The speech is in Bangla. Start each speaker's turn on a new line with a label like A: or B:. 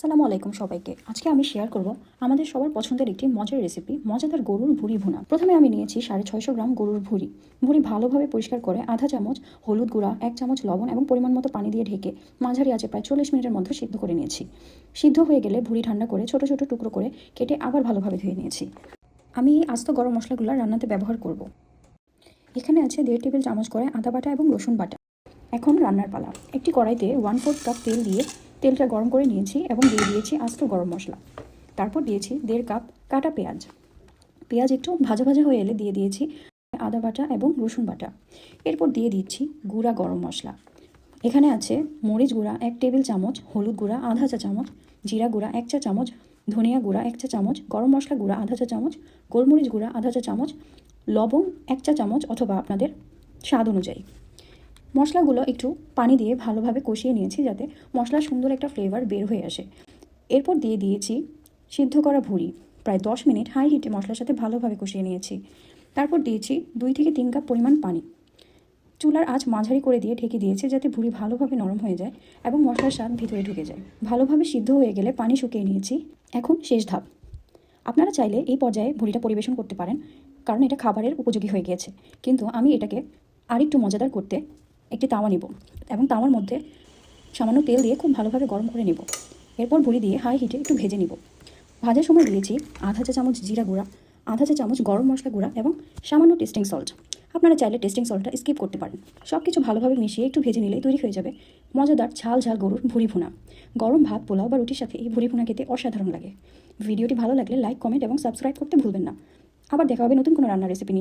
A: আসসালামু আলাইকুম সবাইকে। আজকে আমি শেয়ার করব আমাদের সবার পছন্দের একটি মজার রেসিপি, মজাদার গরুর ভুঁড়ি ভুনা। প্রথমে আমি নিয়েছি 650 গ্রাম গরুর ভুঁড়ি। ভুঁড়ি ভালোভাবে পরিষ্কার করে আধা চামচ হলুদ গুঁড়া, 1 চামচ লবণ এবং পরিমাণ মতো পানি দিয়ে ঢেকে মাঝারি আঁচে প্রায় 40 মিনিটের মধ্যে সিদ্ধ করে নিয়েছি। সিদ্ধ হয়ে গেলে ভুঁড়ি ঠান্ডা করে ছোট ছোট টুকরো করে কেটে আবার ভালোভাবে ধুয়ে নিয়েছি। আমি এই আস্ত গরম মশলাগুলো রান্নাতে ব্যবহার করব। এখানে আছে 1.5 টেবিল চামচ করে আদা বাটা এবং রসুন বাটা। এখন রান্নার পালা। একটি কড়াইতে 1/4 কাপ তেল দিয়ে তেলটা গরম করে নিয়েছি এবং দিয়ে দিয়েছি আস্ত গরম মশলা। তারপর দিয়েছি 1.5 কাপ কাটা পেঁয়াজ। পেঁয়াজ একটু ভাজা ভাজা হয়ে এলে দিয়ে দিয়েছি আদা বাটা এবং রসুন বাটা। এরপর দিয়ে দিচ্ছি গুঁড়া গরম মশলা। এখানে আছে মরিচ গুঁড়া 1 টেবিল চামচ, হলুদ গুঁড়া আধা চা চামচ, জিরা গুঁড়া 1 চা চামচ, ধনিয়া গুঁড়া 1 চা চামচ, গরম মশলা গুঁড়া আধা চা চামচ, গোলমরিচ গুঁড়া আধা চা চামচ, লবণ 1 চা চামচ অথবা আপনাদের স্বাদ অনুযায়ী। মশলাগুলো একটু পানি দিয়ে ভালোভাবে কষিয়ে নিয়েছি যাতে মশলার সুন্দর একটা ফ্লেভার বের হয়ে আসে। এরপর দিয়ে দিয়েছি সিদ্ধ করা ভুঁড়ি। প্রায় 10 মিনিট হাই হিটে মশলার সাথে ভালোভাবে কষিয়ে নিয়েছি। তারপর দিয়েছি 2 থেকে 3 কাপ পরিমাণ পানি। চুলার আঁচ মাঝারি করে দিয়ে ঢেকে দিয়েছি যাতে ভুঁড়ি ভালোভাবে নরম হয়ে যায় এবং মশলার স্বাদ ভিতরে ঢুকে যায়। ভালোভাবে সিদ্ধ হয়ে গেলে পানি শুকিয়ে নিয়েছি। এখন শেষ ধাপ। আপনারা চাইলে এই পর্যায়ে ভুঁড়িটা পরিবেশন করতে পারেন, কারণ এটা খাবারের উপযোগী হয়ে গিয়েছে। কিন্তু আমি এটাকে আরেকটু মজাদার করতে একটি তাওয়া নিব এবং তাওয়ার মধ্যে সামান্য তেল দিয়ে খুব ভালোভাবে গরম করে নেব। এরপর ভুঁড়ি দিয়ে হাই হিটে একটু ভেজে নিব। ভাজার সময় দিয়েছি আধা চা চামচ জিরা গুঁড়া, আধা চা চামচ গরম মশলা গুঁড়া এবং সামান্য টেস্টিং সল্ট। আপনারা চাইলে টেস্টিং সল্টটা স্কিপ করতে পারেন। সব কিছু ভালোভাবে মিশিয়ে একটু ভেজে নিলেই তৈরি হয়ে যাবে মজাদার ঝাল ঝাল গরুর ভুঁড়ি ভুনা। গরম ভাত, পোলাও বা রুটির সাথে এই ভুঁড়ি ভুনা খেতে অসাধারণ লাগে। ভিডিওটি ভালো লাগলে লাইক, কমেন্ট এবং সাবস্ক্রাইব করতে ভুলবেন না। আবার দেখা হবে নতুন কোনো রান্নার রেসিপি নিয়ে।